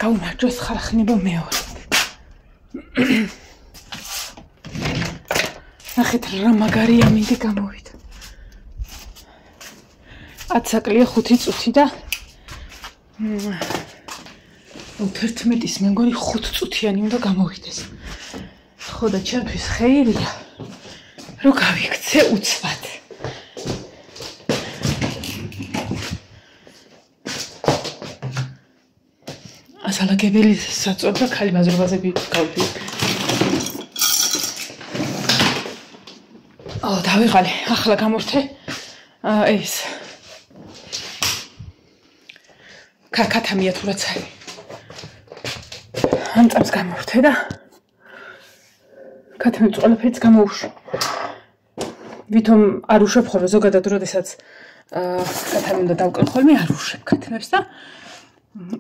გაუმარჯოს ხალხნებო მეორე. ნახეთ რა მაგარია მინდი გამოვიდა. 10 საკლია 5 წუთი და 11-ის მე მგონი 5 წუთიანი უნდა გამოვიდეს. ხო და ჩემთვის ხეირია რომ გავიქცე უცბად. ასალაგებელი საწოლ და ხალი ბაზრობაზე გავდი. დავიღალე, ახლა გამორთე ეს ქათამია თუ რაც არის. ამწამს გამორთე და ქათამებს ყველაფერიც გამოუშვი. ვითომ არ უშვებ ხოლმე ზოგადად როდესაც ქათამი უნდა დავკრენ ხოლმე არ უშვებ ქათამებს და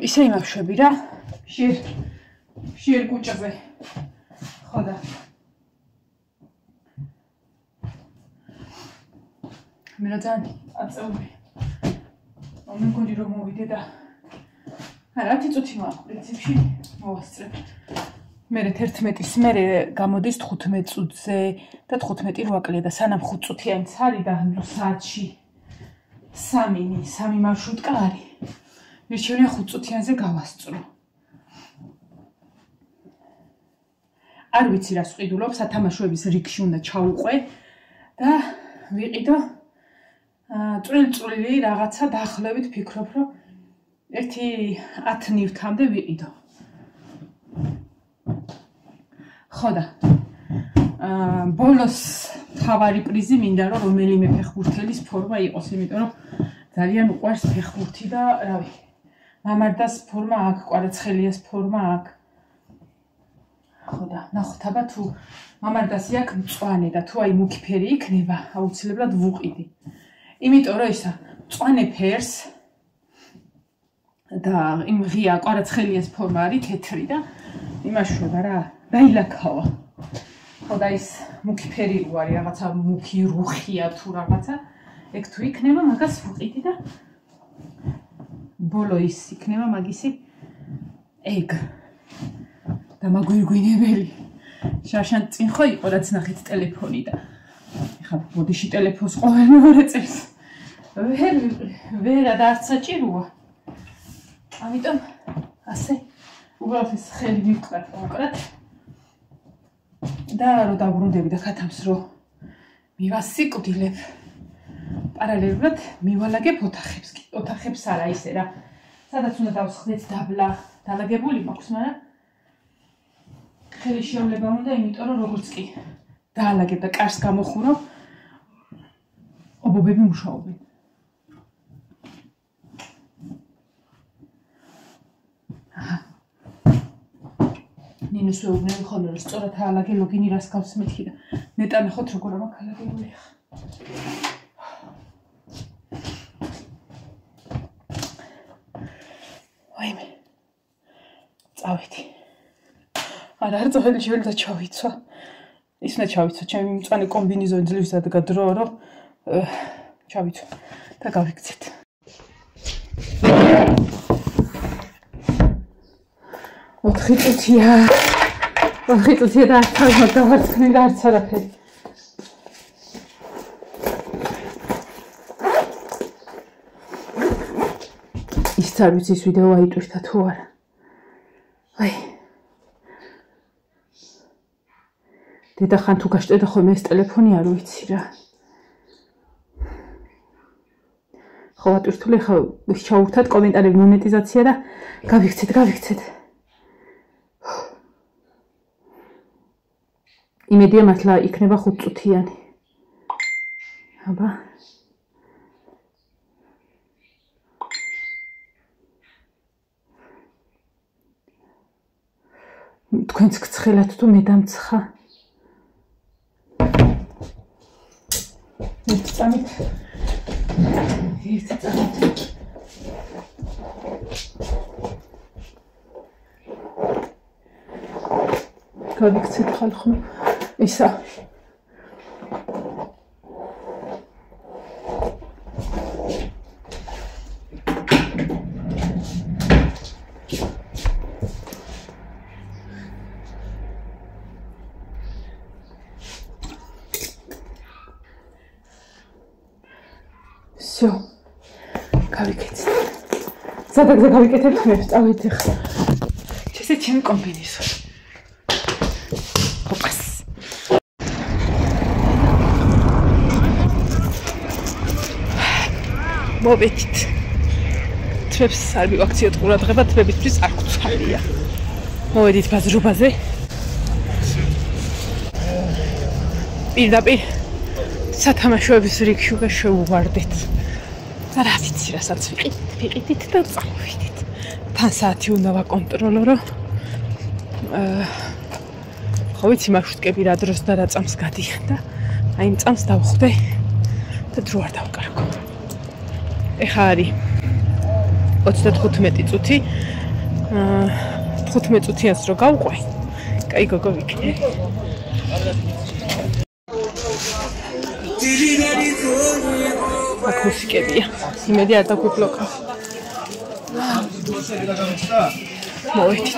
ისე იმავშვები რა შიერ კუჭაზე. ხო და მე რა ძალიან აწეული. მე მგონი რომ მოვიდე და არა 10 წუთი მაქვს პრინციპში მოვასწრებ. მე 11-ის მერე გამოდის 15 წუთზე და 15 როაკლია და სანამ 5 წუთიანიც არის და საათში 3 მარშრუტკა არის. მირჩევნია 5 წუთიანზე გავასწრო. არ ვიცი რას ვყიდულობ, სათამაშოების რიგში უნდა ჩავუყვე და ვიყიდო წვრილი რაღაცა დაახლოებით ფიქრობ რომ 10 ნივთამდე ვიყიდო. ხო და ბოლოს თავარი პრიზი მინდა რომ რომელიმე ფეხბურთელის ფორმა იყოს, იმიტომ რომ ძალიან უყვარს ფეხბურთი და რავი მამარდას ფორმა აქვს, კვარაცხელიას ფორმა აქვს. ხო და ნახოთ აბა თუ მამარდასი აქვს მწვანე და თუ აი მუქი ფერი იქნება, აუცილებლად ვუყიდი. იმიტომ რომ ისა მწვანე ფერს და იმ ღია კვარაცხელიას ფორმა არის თეთრი და იმაშვება რა, დაილაქავა. ხო და ის მუქი ფერი არის რაღაცა მუქი რუხია თუ რაღაცა, ეგ თუ იქნება მაგას ვუყიდი და ბოლო ის იქნება მაგისი ეგ და მაგვირგვინებელი. შარშან წინ ხო იყო რაც ნახეთ ტელეფონი და ეხლა ბოდიში ტელეფონს ყოველ მეორე წელს ვერ არც საჭიროა. ამიტომ ასე უბრალოდ ეს ხელი მივკრათ კონკრეტ და რო დაბრუნდები და ქათამს რო მივასიკვდილებ პარალელურად მივალაგებ ოთახებს. ოთახებს არა ისე რა, სადაც უნდა დავსხდეთ დაბლა დალაგებული მაქვს, მაგრამ ხელი შევლება უნდა, იმიტომ რომ როგორც კი დაალაგებ და კარს გამოხურავ, ობობები მუშაობენ. ნინოს ვეუბნები ხოლმე რომ სწორად აალაგე ლოგინი რას გავს მეთქი და ნეტა ნახოთ როგორ ამაქვს ალაგებული ხა. ვაიმე. წავედი. არ წავედი შეიძლება ჩავიცვა. ის უნდა ჩავიცვა, ჩემი მწვანე კომბინეზონი ძლივს ადგა დრო რომ ჩავიცვა და გავიქცეთ. ოთხი წუთია და არც დავარცხნი და არც არაფერი. ის არ ვიცი ის ვიდეო აიტვირთა თუ არა. აი დედა ხან თუ გაშტედა ხოლმე ეს ტელეფონი არ ვიცი რა. ხო ატვირთული ხა ჩაურთად კომენტარები მონეტიზაცია და გავიქცეთ. იმედია მართლა იქნება 5 წუთიანი. აბა. თქვენც გცხელათ თუ მე დამცხა. ერთი წამით. გავიქცეთ ხალხო. ისა გავიკეთეთ. სადაგზე გავიკეთებთ მე, წავიდეთ ახლა. ესე ჩემი კომბინეზონი. ოპას. მოვედით. თვებს არ მივაქციოთ ყურადღება, თვებისთვის არ გუცხალია. მოვედით ბაზრობაზე. პირდაპირ სათამაშოების რიგში უკვე შევუვარდეთ. და რა ვიცი, რასაც ვიყიდით და წავიდით. თან საათი უნდა ვაკონტროლო, რომ ხო ვიცი მარშრუტკები რა დროს და რა წამს გადიან და აი იმ წამს დავხვდე და დრო არ დავკარგო. ეხა არის 35 წუთი. 15 წუთიანს რო გავყვე. კაი გოგო ვიქნე. აქ მუსიკებია. იმედი არ დაგვიბლოკა. მოვედით.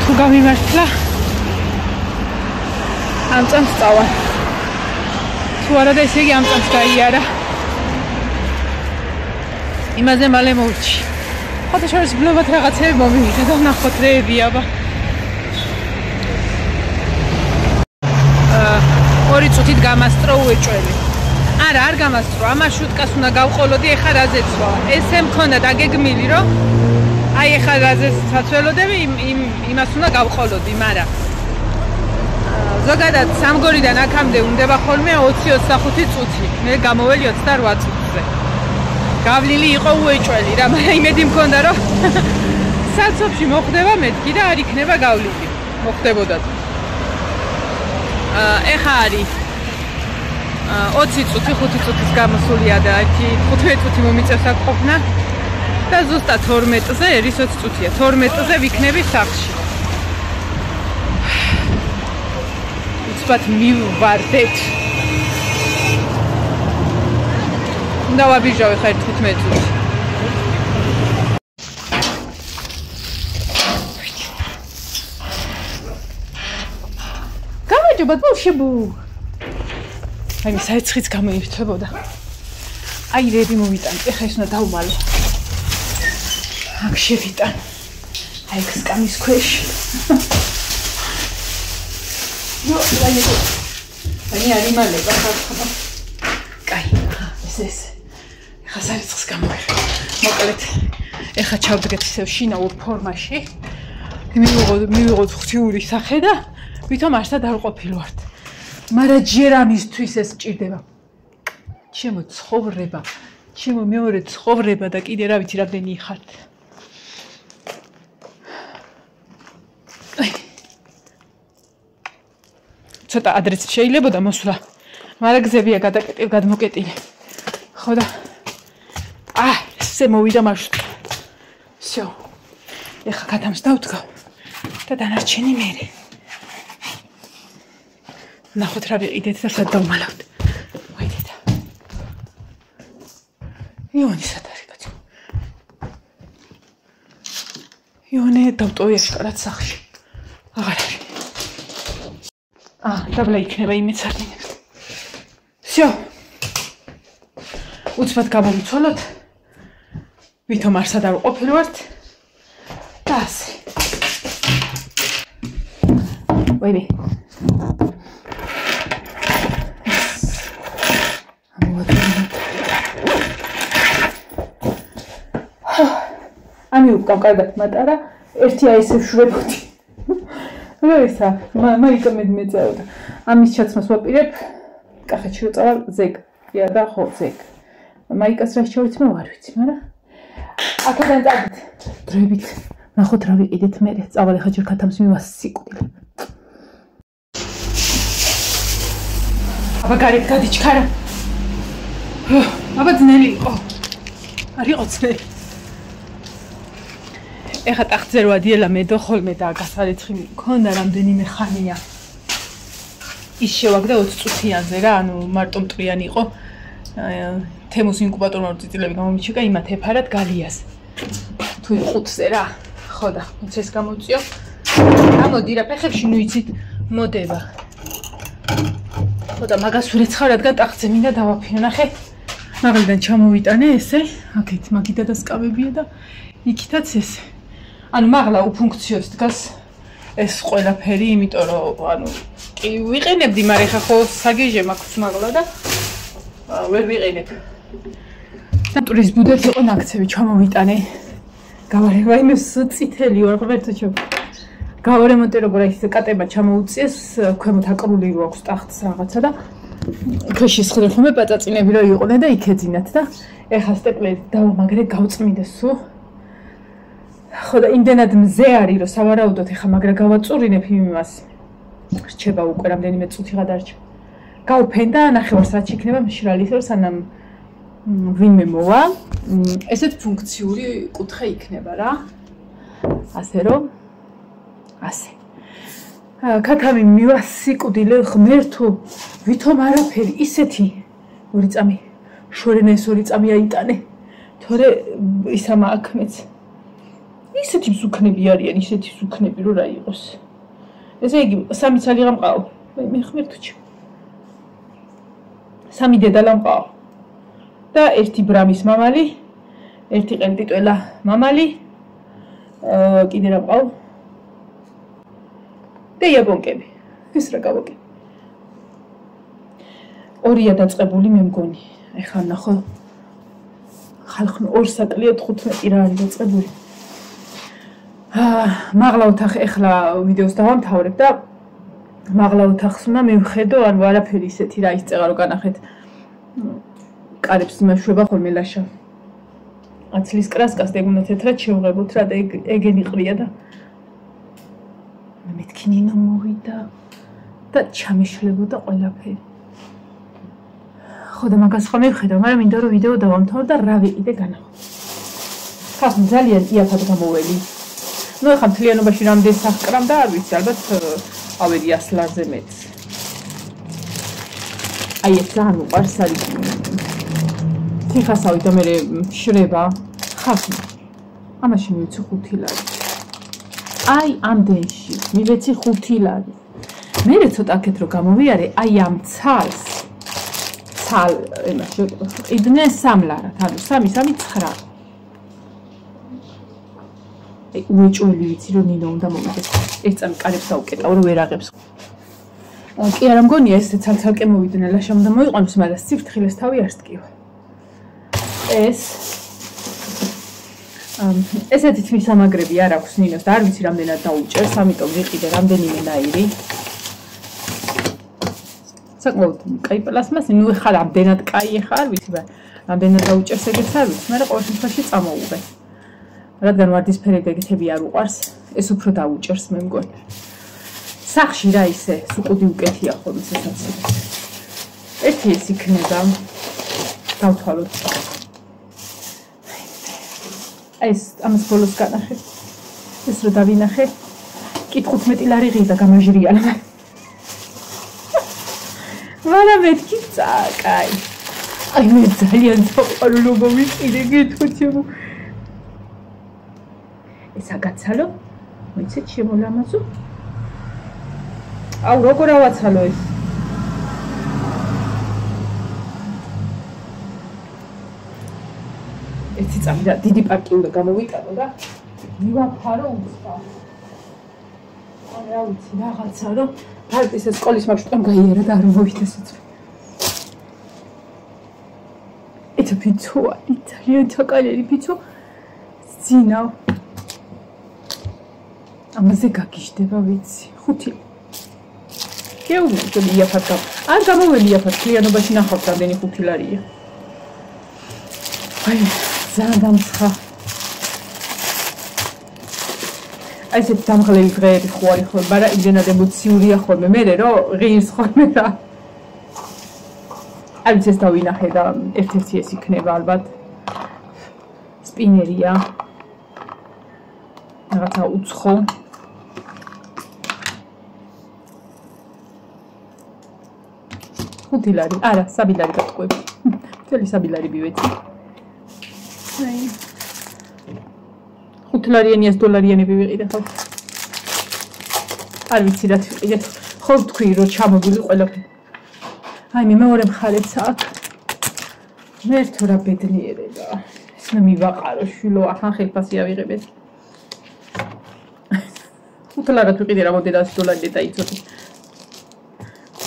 თუ გამიმართლა ამ წამს წავალ. თუ არა და ესე იგი ამ წამს გაიარა. იმაზე მალე მოვიჩი. ხოთაშორის ბლობად რაღაცები მომივიდა და ნახოთ რეებია აბა. 2 წუთით გამასწრო უეჭველი. არა, არ გამასწრო. ამ მარშრუტკას უნდა გავყოლოდი, ეხა რაზეცვა. ესე მქონდა დაგეგმილი, რომ აი ეხა რაზეც საცველოდები იმას უნდა გავყოლოდი, მაგრამ ზოგადად სამგორიდან აქამდე უნდება ხოლმე 20-25 წუთი. მე გამოველი 28 წუთზე. გავლილი იყო უეჭველი რა, მაგრამ იმედი მქონდა, რომ საცობში მოხდება მეთქი და არ იქნება გავლილი. მოხდებოდა. ეხა არის 20 წუთი, 5 წუთის გამოსულია და 15 წუთი მომიწევს აქ ყოფნა. და ზუსტად 12-ზე, ერის 20 წუთია. 12-ზე ვიქნები სახლში. უცბად მივვარდეთ. უნდა ვაბიჟავ ხა 15 წუთი. გამარჯობა, ბავშვებო. აი საეცხიც გამოირთვებოდა. აი რეები მოვიტან, ეხა ეს უნდა დავმალო. აქ შევიტან. აი ეს კამის ქვეშ. აი არ იმალება ხა. კაი, ეს. ეხა საეცხს გამოვიხე. მოკლედ, ეხა ჩავდგეთ ისევ შინაურ ფორმაში. მივიღოთ ღვთიური სახე და ვითომ არსად არ ყოფილვართ. მაგრამ ჯერ ამისთვის ეს სჭირდება. ჩემო ცხოვრება, ჩემო მეორე ცხოვრება და კიდე რა ვიცი რამდენი ხართ. ცოტა ადრეც შეიძლებოდა მოსვლა, მაგრამ გზებია გადმოკეტილი. ხო და ესე მოვიდა მარშრუტი. всё. ეხა გადამს დავდგავ და დანარჩენი მერე. ნახოთ რა ვიყიდეთ და სად დავმალავთ. ვაიდეთ. იონი სად არის კაცო? იონი დავტოვი აშკარად სახლში. აღარ არის. დაბლა იქნება იმეც არდინებს. всё. უცბად გამომცვალოთ. ვითომ არსად არ ყოფილვართ. და ასე. ვაიდე. ამი უკან კარგად მატარა, ერთი აი ესე ვშვრებოდი. რა ისა, მაიკა მეწეოდა. ამის ჩაცმას ვაპირებ, კახეთში რო წავალ ზეგ. ია და ხო ზეგ. მაიკას რა შევიცმე ვარ ვიცი, მაგრამ აქედან წავიდეთ. დროებით ნახოთ რა ვიყიდეთ მე. წავალ ხა ჯერ ქათამს მივასიკვდილე. აბა გარეთ გადიჩქარა. აბა ძნელი იყო. არ იყო ძნელი. ეხა ტახტზე რო ადიელა მედო ხოლმე და გასარეცხი მქონდა რამდენიმე ხანია. ის შევაგდა 20 წუთიანზე რა, ანუ მარტო მტრიანი იყო. თემოს ინკუბატორმა რო წიწილები გამომიჩეკა იმათ ეფარად გალიას. თუ 5-ზე რა. ხო და 5-ს გამოვწიო. გამოდი რა ფეხებში ნუ იცით მოდება. ხო და მაგას ვერეცხარ რადგან ტახტზე მინდა დავაფინო ნახე. მაგალიდან ჩამოვიტანე ესე, აქეთ მაგიდა და სკამებია და იქითაც ესე. ანუ მაღლა უფუნქციოდ დგას ეს ყველაფერი, იმიტომ რომ ანუ კი ვიყენებდი, მაგრამ ხა ხო საგეჟე მაქვს მაღლა და ვერ ვიყენებ. და ტურის ბუდეთ იყო ნაქცევი ჩამოვიტანე. გავარება იმის წითელი ვარ ღმერთო ჩემ. გავარემონტე როგორ ის კატება ჩამოუწიეს, ქვემოთ აკრული რო აქვს ტახტს რაღაცა და ქვეშის ხდე ხომე პაწაწინები რო იყვნენ და იქეძინათ და ეხა სტეპლერით დავამაგრე გავწმინდა სულ. ხო და იმდენად მზე არის რომ სავარაუდოდ ეხა მაგრა გავაწურინებ იმას. რჩება უკვე რამდენიმე წუთი გადარჩა. გავფენდა ნახევარს რაც იქნება მშრალი ისე რომ სანამ ვინმე მოვა. ესეთ ფუნქციური კუთხე იქნება რა. ასე რომ ასე. ქათამი მივასიკვდილე ღმერთო ვითომ არაფერი ისეთი ორი წამი შორენეს ორი წამი აიტანე. თორე ისამა აქმეც ისეთი მსუქნები არიან, ისეთი მსუქნები რო რა იყოს. ესე იგი, 3 ცალი გამყავ. მე ღმერთო ჩემ. 3 დედალა მყავ. და 1 ბრამის მამალი, 1 ყენტიტველა მამალი, კიდე რა მყავ? და იაპონკები. ეს რა გავაკეთე? 2-ია დაწყებული მე მგონი. ეხლა ნახო. ხალხნ 2 საკლია 15 რა არის დაწყებული. მაღლა ოთახი ეხლა ვიდეოს დავამთავრებ და მაღლა ოთახს უნდა მივხედო, ანუ არაფერი ისეთი რა ისწეღა რომ განახეთ. კარებს მეშვება ხოლმე ლაშა. აცლის კრასკას და ეგუნა თეთრად შევღებოთ რა და ეგენი ყრია და მეთქინინა მოვიდა და ჩამიშლებოდა ყველაფერი. ხო და მაგას ხომ მივხედავ, მაგრამ მინდა რომ ვიდეო დავამთავრ და რა ვიყიდე განახო. ხას ძალიან იაფად გამოველი. ნუ ახლა მთლიანობაში რამდენი სახკრამ და არ ვიცი, ალბათ ავერი 100 ლარზე მეც. აი ეს ძალიან უყვარს არის. თიხასავი და მე შრება. ხას ამაში მივიცი 5 ლარი. აი ამდენში მივეცი 5 ლარი. მე ცოტა აქეთ რო გამოვიარე, აი ამ ცალს. ცალ იმაში იდნენ 3 ლარად, ანუ 3-9. უეჭველი ვიცი რომ ნინო უნდა მომიდეს. ეს წამი კარებს დაუკეტავ რომ ვერ აღებს. კი არა მგონია ეს ცალ-ცალკე მოვიდნენ, ლაშა უნდა მოიყვანოს, მაგრამ სიფრთხილეს თავი არ სტკივა. ესეთი თვისამაგრები არ აქვს ნინოს და არ ვიცი რამდენად დაუჭერს, ამიტომ ვიყიდე რამდენიმე ნაირი. საკმაოდ კაი პლასმასი, ნუ ეხლა რამდენად კაი ეხლა არ ვიცი, რამდენად დაუჭერს ეგეც არ ვიცი, მაგრამ ყოველ შემთხვევაში წამოუღე. რადგან ვარდისფერი ეგეთები არ უყვარს, ეს უფრო დაუჭერს მე მგონი. სახში რა ისე, სუკუდი უკეთია ხოლმე შესაძლოა. ერთი ეს იქნება. დავთვალოთ. ეს ამას ბოლოს განახე. ეს რო დავინახე, კი 15 ლარი ღირდა გამაჟრიალა. ვალა მეთქი წაკაი. აი მე ძალიან საყვარლობა ვიყიდე გეთქვით. ეს აგაცალო, მოიცეთ შემოლამაზო. აუ როგორ ავაცალო ეს? ერთი წამი და დიდი პარკი უნდა გამოვიტანო და მივაფარო უცხო. რა ვიცი რაღაცა რომ პარკის სკოლის მარშრუტთან გაიარა და არ მოვიდეს. ეს პიცოა, იტალიანი ჩაკალერი პიცო. ძინავ. ამაზე გაგიშდება ვიცი. 5. გეუბნები იაფად გამ. არ გამოველი იაფად კლიანობაში ნახავთ რამდენი 5 ლარია. აი, ძალიან დამცხა. აი ეს დამღლელი დღეები ხო არის ხოლმე, მაგრამ იმდენად ემოციურია ხოლმე მე რომ ღირს ხოლმე რა. არ ვიცი ეს დავინახე და ერთ-ერთი ეს იქნება ალბათ. სპინერია. რაღაცა უცხო. ხუთი ლარი. არა, სამი ლარი გატყვევი. მთელი სამი ლარი მივეცი. აი. 5 ლარიანი 100 დოლარიანი ვიყიდე ხო? არ ვიცი რა ვიყიდე. ხო თქვი რომ ჩამოგული ყველაფერი. აი მე მეორე მხარეც აქვს. მე თუ რა ბედნიერება. ისე მივაყარო შვილო, ახან ხელფასი ავიღებეთ. 5 ლარად ვიყიდე რა მოდელა 100 დოლარი დაიწოდე.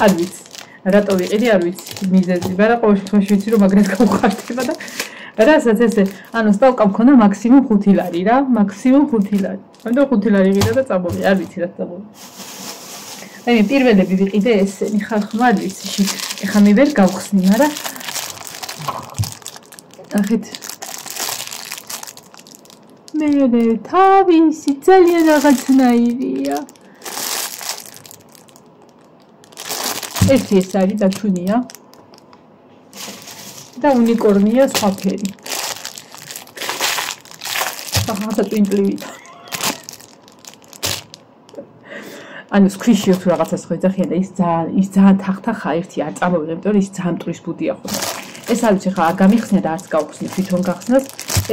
არ ვიცი. რატო ვიყიდე არ ვიცი მიზეზი, მაგრამ ყოველ შემთხვევაში ვიცი რომ მაგრად გავხარდება და რასაც ესე, ანუ სტავკა მქონდა მაქსიმუმ 5 ლარი რა, მაქსიმუმ 5 ლარი. ანუ 5 ლარი ვიყიდე და წამოვი, არ ვიცი რა წამოვი. აი მე პირველები ვიყიდე ესენი, ხალხმა არ ვიცი, ეხლა მე ვერ გავხსნი, მაგრამ ახეთ მე თავისი ძალიან რაღაცნაირია. ერთი ეს არის დაჩვენია და უნიკორნია საფერი. რაღაცა ტვინკლივით. ანუ სქრიშიო თუ რაღაცას ხო ეძახიან და ის ძალიან თახთახა ერთი არ წამოვიღე, იმიტომ რომ ის ძალიან მტრის ბუდია ხო. ეს არ ვიცი ხა არ გამიხსნია და არც გავხსნი თვითონ გახსნას.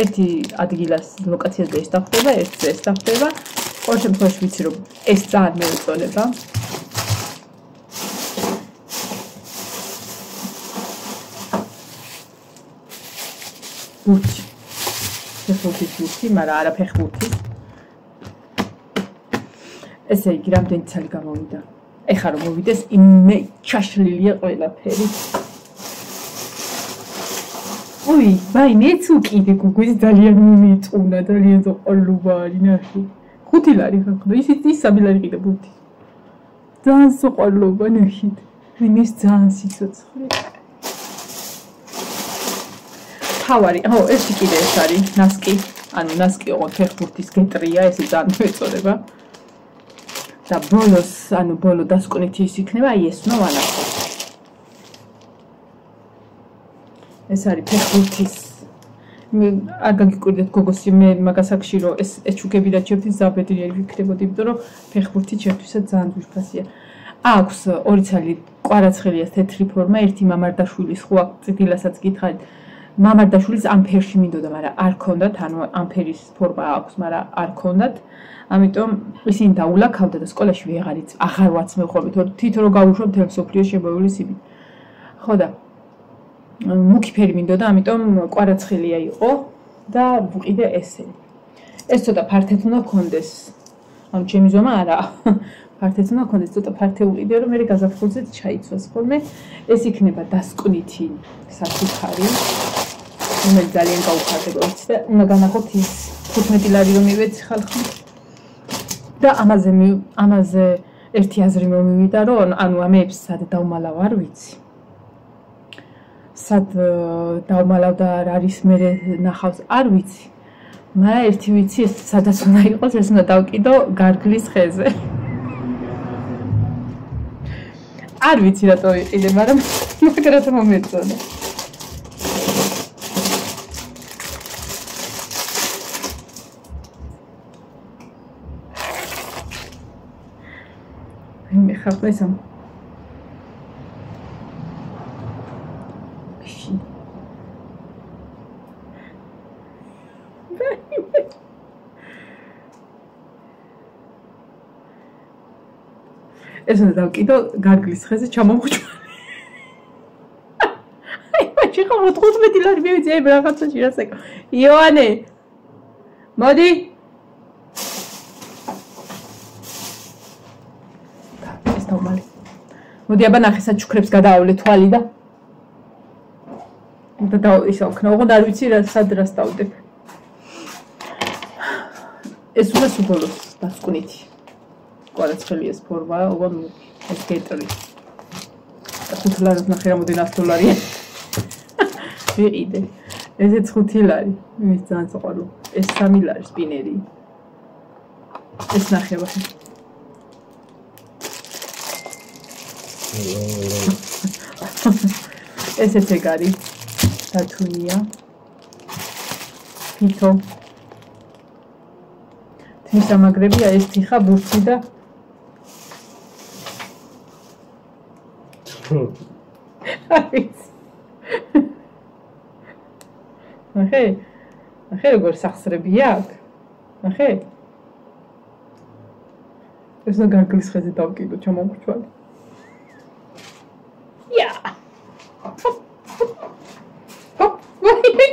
ერთი ადგილას ლოკაციაზე ეს დახდება, ერთზე ეს დახდება. ყოველ შემთხვევაში ვიცი რომ ეს ძალიან მეუწონება. ბურთი. ფეხბურთის ბურთი, მაგრამ არა ფეხბურთის. ესე იგი, რამდენი ცალი გამოვიდა. ეხლა რომ მოვიდეს, იმე ჩაშლილია ყველაფერი. ой, ბაი, მეც უკიდე გუგუს ძალიან მიმიწუნა, ძალიან ზოყოლუბარი ნახე. 5 ლარი ხარ, ისიც 3 ლარი ყიდა ბურთი. ძალიან ზოყოლობა ნახეთ. ვინეს ძალიან სიცოცხლე. თავარი, ხო, ეს კიდე ეს არის, ნასკი. ანუ ნასკი ოღონდ ფეხბურთის გეტრია, ესე ძალიან მეწოდება. და ბოლოს, ანუ ბოლო დასკვნითი ის იქნება, აი ეს ნო ვანახო. ეს არის ფეხბურთის. მე არ გაგიკვირდეთ გოგოსი, მე მაგას აქში რომ ეს ჩუქები და ჩემთვის ზაბედნიერი ვიქნებოდი, იმიტომ რომ ფეხბურთი ჩემთვისაც ძალიან ძვირფასია. აქვს ორი ცალი კვარაცხელიას თეთრი ფორმა, ერთი მამარდაშვილის ხო აქვს წიგილასაც გითხარით. მამარდაშვილის ამ ფერში მინდოდა, მაგრამ არ ქონდათ, ანუ ამ ფერის ფორმა აქვს, მაგრამ არ ქონდათ. ამიტომ ისინი დაულაქავდა და სკოლაში აღარ ვაცმევ ხოლმე, თვითონ რომ გავუშვებ მთელ მსოფლიოს შემოვლი სიმი. ხო და მუქი ფერი მინდოდა, ამიტომ კვარაცხელია იყო და ვიყიდე ესენი. ეს ცოტა ფართეთ უნდა გქონდეს. ანუ ჩემი ზომა არა. ფართეთ უნდა გქონდეს, ცოტა ფართე უყიდე, რომ მე გაზაფხულზეც ჩაიცვას ხოლმე. ეს იქნება დასკვნითი საკუთარი. მე ძალიან გაუხარდება, ვიცი და უნდა განახოთ ის 15 ლარი რომ მივეცი ხალხი. და ამაზე ერთი აზრი მომივიდა, რომ ანუ ამებს სად დავმალავ არ ვიცი. სად დავმალავ და არ არის მე ნახავს არ ვიცი. მაგრამ ერთი ვიცი, ეს სადაც უნდა იყოს, ეს უნდა დავკიდო გარგლის ხეზე. არ ვიცი რატო ვიყიდე, მაგრამ მაგრად მომეწონა. მე ხარ ესამ. ეს უნდა დავკიდო გარგლის ხეზე ჩამომხუჭვარი. აი, მაშინ ხომ 15 ლარი მივიწე აი რაღაცაში რასაკო. იოანე. მოდი. ეს დავმალე. მოდი აბა ნახე საჩუქრებს გადაავლე თვალი და ისე ვქნა, ოღონდ არ ვიცი რა სად რას დავდებ. ეს უნდა სუბოლოს დასკვნითი. კვარაცხელიას ფორმა, ოღონდ ეს გეტრი. 5 ლარად ნახე რამოდენია 100 დოლარია. ვიყიდე. ესეც 5 ლარი. ის ძალიან საყვარლო. ეს 3 ლარი სპინერი. ეს ნახე ვახე. ესეც ეგ არის დათუნია ფითო თვისამაგრებია ეს თიხა ბურთი და ნახე როგორ სახსრები აქვს ნახე ეს და გარკვლის ხეზე დავკიდო ჩამომრჩვალი ია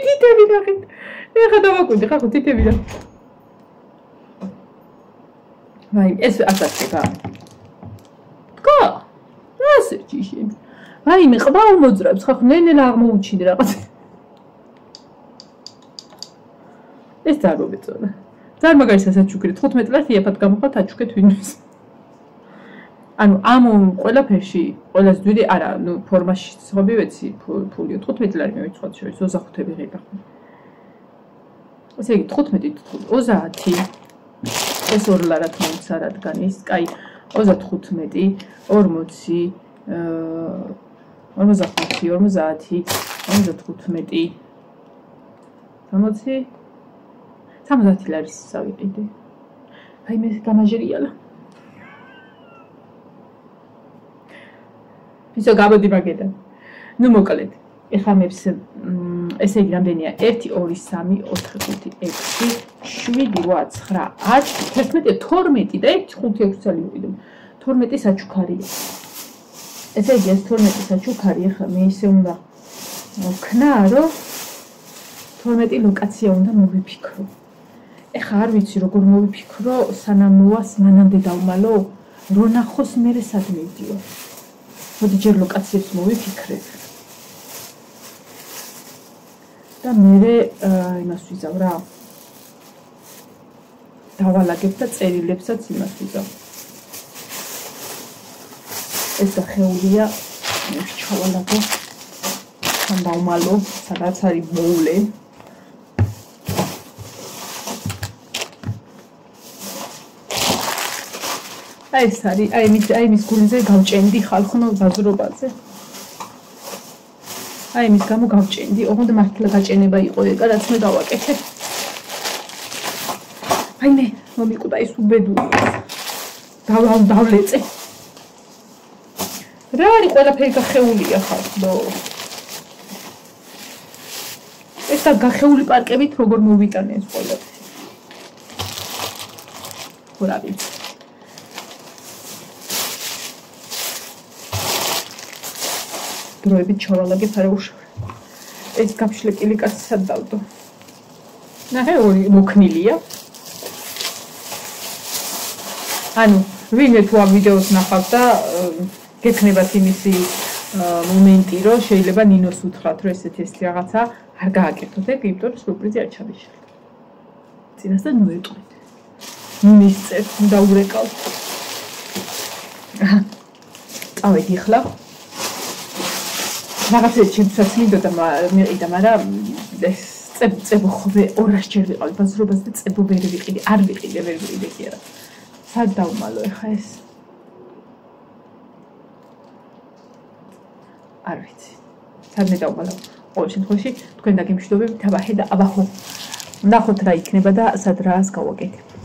თითები ნახეთ ეხა დავაკვირდი ხა ხო თითები და ვაი ეს ასაცება თქო ასე ჭიში ვაი მე ყბა უმოძრავს ხა ნენელა აღმოუჩინე რაღაც ეს დაგობეწონა ძალიან მაგარი სასაჩუქრი 15 ლარი იაფად გამოხდა აჩუქეთ ვინმეს ანუ ამ ყველაფერში ყველას ძვირი არა ნუ ფორმაში ცნობი ვეცი ფულიო 15 ლარი მივიცხოვთ შორის 25 ვიღება ესე იგი 15 30 ეს 2 ლარად მომცა რადგან ის კაი 35 40 60 ლარის სავიყიდე. აი მე გამაჟერიალა. ისო გამოდი მაგედან. ნუ მოკლედ. ეხლა მეც ესე იგი რამდენია 1 2 3 4 5 6 7 8 9 10 11 12 და 1 5 6 წელი მოვიდე. 12 საჩუქარია. ესე იგი ეს 12 საჩუქარი ეხლა მე ისე უნდა ვქნა რომ 12 ლოკაცია უნდა მოვიფიქრო. ეხლა არ ვიცი როგორ მოვიფიქრო სანამ მოვას მანამდე დავმალო რო ნახოს მერე სად მივდიო. მოდი ჯერ ლოკაციებს მოვიფიქრებ. და მერე იმას ვიზავ რა. დავალაგებ და წერილებსაც იმას ვიზავ. ეს ახეულია მე ჩავალაგო. თან დავმალო, სადაც არის მოულე. აი ეს არის, აი მის გულზე გავჭენდი ხალხო ბაზრობაზე. აი მის გამო გავჭენდი, ოღონდ მართლა გაჭენება იყო ეგ, რაც მე დავაკეთე. აი მე მომიკვდა ის უბედური. დავლეწე. რა არის ყველაფერი გახეულია ხალხო. ეს გახეული პარკებით როგორ მოვიტანე ეს ყველაფერი. რა ვიცი. დროებით ჩავალაგებ არა უშავ. ეს გაფშლეკილი კაცი სად დავდო. ნახე ორი მოქნილია. ანუ ვინმე თუ ამ ვიდეოს ნახავთ და გექნებათ იმისი მომენტი რომ შეიძლება ნინოს უთხრათ რომ ესეთი რაღაცა არ გააკეთოთ ეგ იმიტომ რომ სურპრიზი არ ჩამიშალეთ. წინასწარ მოეტყვით. მისწევ და ურეკავთ. წავედი ახლა. რაღაცეც ჩემსაც მინდოდა მიყიდა, მაგრამ ეს წებო ხوبე 200 ჯერ ვიყავ ბაზრობას და წებო ვერ ვიყიდე, არ ვიყიდე, ვერ ვიყიდე კი არა. სად დავმალო ახლა ეს? არ ვიცი. სად მე დავმალო? ყოველ შემთხვევაში თქვენ დაგემშვიდობებით, აბა და აბა ხო. ნახოთ რა იქნება და სად რას გავაკეთებ.